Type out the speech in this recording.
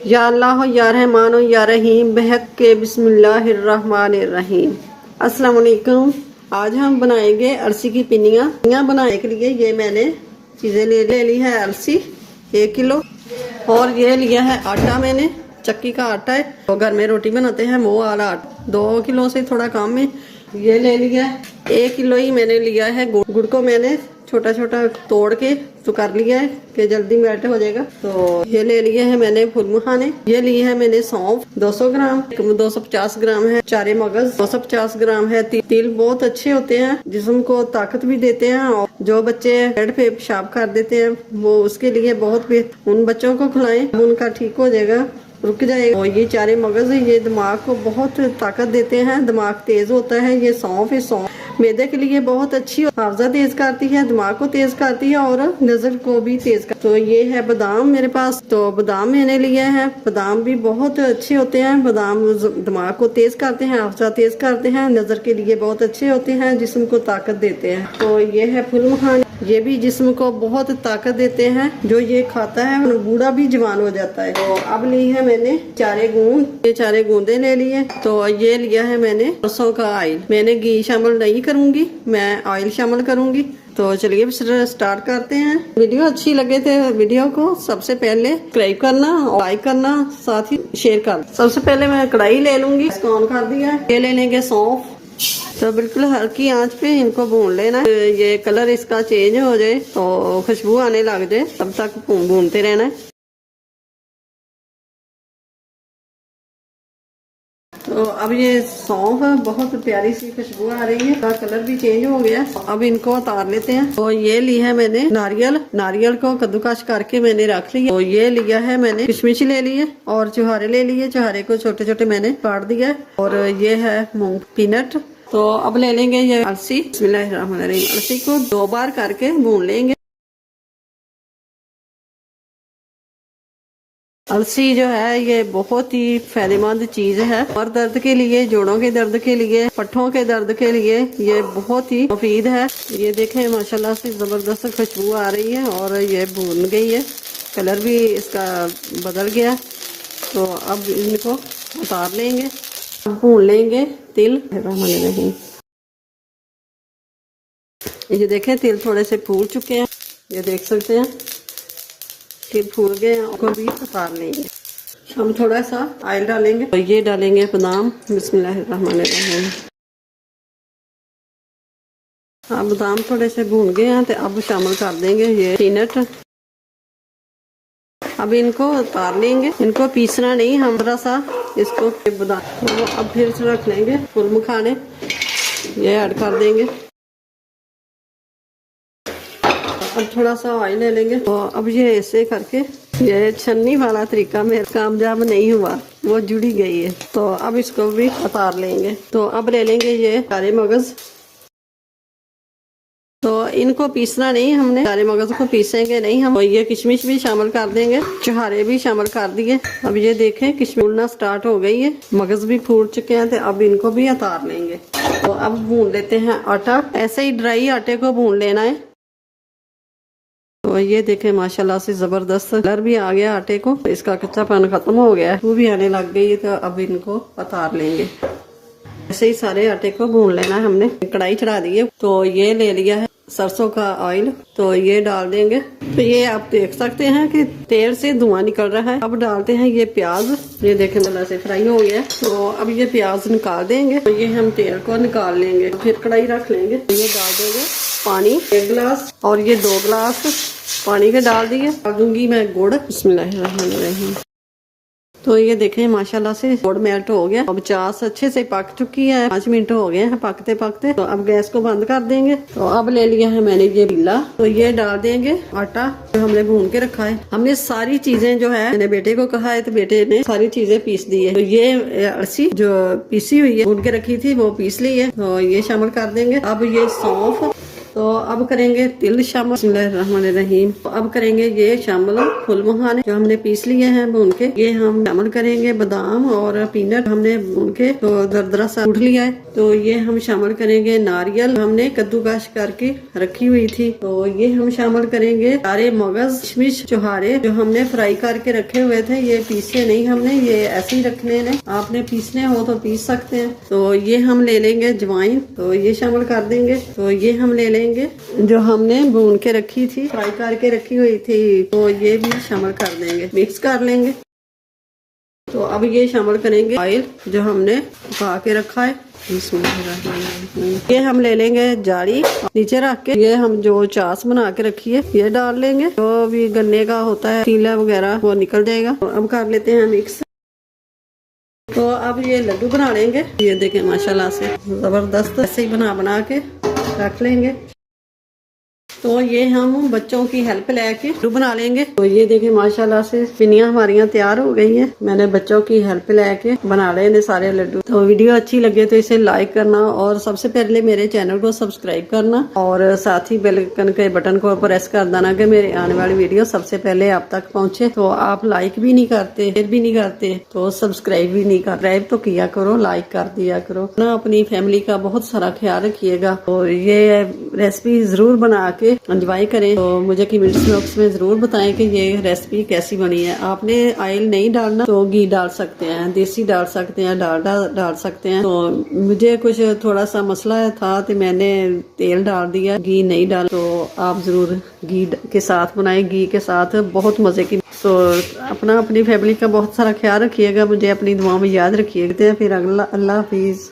या अल्लाह या रहमान या रहीम बहक के बिस्मिल्लाहिर्रहमानिर्रहीम। अस्सलाम वालेकुम। आज हम बनाएंगे अरसी की पिन्नियाँ बनाने के लिए ये मैंने चीज़ें ले ली है। अरसी 1 किलो और ये लिया है आटा, मैंने चक्की का आटा है, तो घर में रोटी बनाते हैं वो वाला आटा। 2 किलो से थोड़ा कम में ये ले लिया है। 1 किलो ही मैंने लिया है। गुड़ को मैंने छोटा छोटा तोड़ के तो कर लिया है कि जल्दी मेल्ट हो जाएगा। तो ये ले लिए हैं मैंने फूल मखाने, ये लिए है मैंने सौंफ 200 ग्राम, 250 ग्राम है चारे मगज, 250 ग्राम है तिल। बहुत अच्छे होते हैं, जिस्म को ताकत भी देते हैं और जो बच्चे पेट पे पेशाब कर देते हैं वो उसके लिए बहुत बेहतर, उन बच्चों को खिलाएं, उनका ठीक हो जाएगा, रुक जाएगा। और ये चारे मगज है, ये दिमाग को बहुत ताकत देते हैं, दिमाग तेज होता है। ये सौंफ है, सौंफ मैदे के लिए बहुत अच्छी, हाफजा तेज करती है, दिमाग को तेज करती है और नजर को भी तेज करती है। तो ये है बादाम मेरे पास, तो बादाम मैंने लिए हैं। बादाम भी बहुत अच्छे होते हैं, बादाम दिमाग को तेज करते हैं, हाफजा तेज करते हैं, नजर के लिए बहुत अच्छे होते हैं, जिस्म को ताकत देते हैं। तो ये है फूल मखाने, ये भी जिस्म को बहुत ताकत देते हैं, जो ये खाता है बूढ़ा भी जवान हो जाता है। तो अब ली है मैंने चारे गूंद, ये चारे गूंदे ले लिए। तो ये लिया है मैंने सरसों का ऑयल, मैंने घी शामिल नहीं करूंगी, मैं ऑयल शामिल करूंगी। तो चलिए स्टार्ट करते हैं। वीडियो अच्छी लगे तो वीडियो को सबसे पहले सब्सक्राइब करना, लाइक करना, साथ ही शेयर करना। सबसे पहले मैं कढ़ाई ले लूंगी, इसको ऑन कर दिया। ये ले लेंगे सौंफ, तो बिल्कुल हल्की आंच पे इनको भून लेना। ये कलर इसका चेंज हो जाए तो खुशबू आने लग जाए, तब तक भूनते रहना है। तो अब ये सौंफ बहुत प्यारी सी खुशबू आ रही है, कलर भी चेंज हो गया। अब इनको उतार लेते हैं। तो ये ली है मैंने नारियल, नारियल को कद्दूकस करके मैंने रख लिया। तो ये लिया है मैंने किशमिश ले लिए और चुहारे ले लिए, चुहारे को छोटे छोटे मैंने काट दिया। और ये है मूंग पीनट। तो अब ले लेंगे ये अरसी, बिस्मिल्लाहिर्रहमानिर्रहीम। अरसी को 2 बार करके भून लेंगे। अलसी जो है ये बहुत ही फायदेमंद चीज है, और दर्द के लिए, जोड़ों के दर्द के लिए, पट्ठों के दर्द के लिए ये बहुत ही मुफीद है। ये देखें माशाल्लाह से जबरदस्त खुशबू आ रही है और ये भून गई है, कलर भी इसका बदल गया। तो अब इनको उतार लेंगे। अब भून लेंगे तिल। ये देखें तिल थोड़े से फूल चुके हैं, ये देख सकते हैं तिल फूल गए हैं, उनको भी उतार लेंगे। हम थोड़ा सा ऑयल डालेंगे और ये डालेंगे बादाम, बिस्मिल्लाहिर्रहमानिर्रहीम। अब बादाम थोड़े से भून गए हैं तो अब शामिल कर देंगे ये पीनट। अब इनको उतार लेंगे, इनको पीसना नहीं, हम थोड़ा सा इसको बादाम। तो अब फिर से रख लेंगे फूल मखाने, ये ऐड कर देंगे। अब थोड़ा सा ऑयल ले लेंगे। तो अब ये ऐसे करके, ये छन्नी वाला तरीका मेरा कामयाब नहीं हुआ, वो जुड़ी गई है। तो अब इसको भी उतार लेंगे। तो अब ले लेंगे ये चारे मगज। तो इनको पीसना नहीं, हमने चारे मगज को पीसेंगे नहीं हम। ये किशमिश भी शामिल कर देंगे, चुहारे भी शामिल कर दिए। अब ये देखें किशमिश फूलना स्टार्ट हो गई है, मगज भी फूल चुके हैं। तो अब इनको भी उतार लेंगे। तो अब भून लेते हैं आटा, ऐसे ही ड्राई आटे को भून लेना है। तो ये देखें माशाल्लाह से जबरदस्त कलर भी आ गया आटे को, इसका कच्चापन खत्म हो गया है, वो भी आने लग गई है। तो अब इनको उतार लेंगे। ऐसे ही सारे आटे को भून लेना है। हमने कढ़ाई चढ़ा दी है। तो ये ले लिया है सरसों का ऑयल, तो ये डाल देंगे। तो ये आप देख सकते हैं कि तेल से धुआं निकल रहा है। अब डालते हैं ये प्याज, ये देखें मतलब से फ्राई हो गया। तो अब ये प्याज निकाल देंगे। तो ये हम तेल को निकाल लेंगे, फिर कढ़ाई रख लेंगे। तो ये डाल देंगे पानी 1 गिलास, और ये 2 गिलास पानी के डाल दिए। डाल दूंगी मैं गुड़, बिस्मिल्लाहिर्रहमानिर्रहीम। तो ये देखें माशाल्लाह से गुड़ मेल्ट हो गया। अब चास अच्छे से पक चुकी है, 5 मिनट हो गए हैं पकते पकते। तो अब गैस को बंद कर देंगे। तो अब ले लिया है मैंने ये पीला, तो ये डाल देंगे आटा जो हमने भून के रखा है। हमने सारी चीजें जो है, मैंने बेटे को कहा है तो बेटे ने सारी चीजें पीस दी है। तो ये अरसी जो पीसी हुई है, भून के रखी थी, वो पीस ली है। तो ये शामिल कर देंगे। अब ये सौंफ तो अब करेंगे तिल शामिल, बिस्मिल्लाहिर्रहमानिर्रहीम। तो अब करेंगे ये शामिल फुल मखाने जो हमने पीस लिए हैं भून के, ये हम शामिल करेंगे। बादाम और पीनट हमने भून के तो दरदरा सा उठ लिया है, तो ये हम शामिल करेंगे। नारियल हमने कद्दूकश करके रखी हुई थी, तो ये हम शामिल करेंगे। सारे मगज, किशमिश, चुहारे जो हमने फ्राई करके रखे हुए थे, ये पीसे नहीं हमने, ये ऐसे ही रखने ने। आपने पीसने हो तो पीस सकते हैं। तो ये हम ले लेंगे जवाइन, तो ये शामिल कर देंगे। तो ये हम ले लेंगे जो हमने भून के रखी थी, फ्राई करके रखी हुई थी, तो ये भी शामिल कर देंगे, मिक्स कर लेंगे। तो अब ये शामिल करेंगे ऑयल जो हमने पका के रखा है। ये हम ले लेंगे जाली, नीचे रख के ये हम जो चास बना के रखी है ये डाल लेंगे। जो भी गन्ने का होता है सीला वगैरह वो निकल जाएगा। तो अब कर लेते हैं मिक्स। तो अब ये लड्डू बना लेंगे। ये देखें माशाल्लाह से जबरदस्त ऐसे ही बना के रख लेंगे। तो ये हम बच्चों की हेल्प लेके लड्डू बना लेंगे। तो ये देखें माशाल्लाह से पिनियां हमारियां तैयार हो गई हैं। मैंने बच्चों की हेल्प लेके बना लेने सारे लड्डू। तो वीडियो अच्छी लगे तो इसे लाइक करना और सबसे पहले मेरे चैनल को सब्सक्राइब करना और साथ ही बेल आइकन के बटन को प्रेस कर देना कि मेरे आने वाली वीडियो सबसे पहले आप तक पहुंचे। तो आप लाइक भी नहीं करते, शेयर भी नहीं करते, तो सब्सक्राइब भी नहीं कर। सब्सक्राइब तो किया करो, लाइक कर दिया करो ना। अपनी फैमिली का बहुत सारा ख्याल रखिएगा। और ये रेसिपी जरूर बना के एंजॉय करें। तो मुझे कमेंट्स बॉक्स में जरूर बताएं कि ये रेसिपी कैसी बनी है। आपने ऑयल नहीं डालना तो घी डाल सकते हैं, देसी डाल सकते हैं, डालडा डाल सकते हैं। तो मुझे कुछ थोड़ा सा मसला था तो मैंने तेल डाल दिया, घी नहीं डाल। तो आप जरूर घी के साथ बनाएं, घी के साथ बहुत मजे की। तो अपनी फैमिली का बहुत सारा ख्याल रखिएगा, मुझे अपनी दुआ में याद रखिएगा। फिर अगला, अल्लाह हाफिज।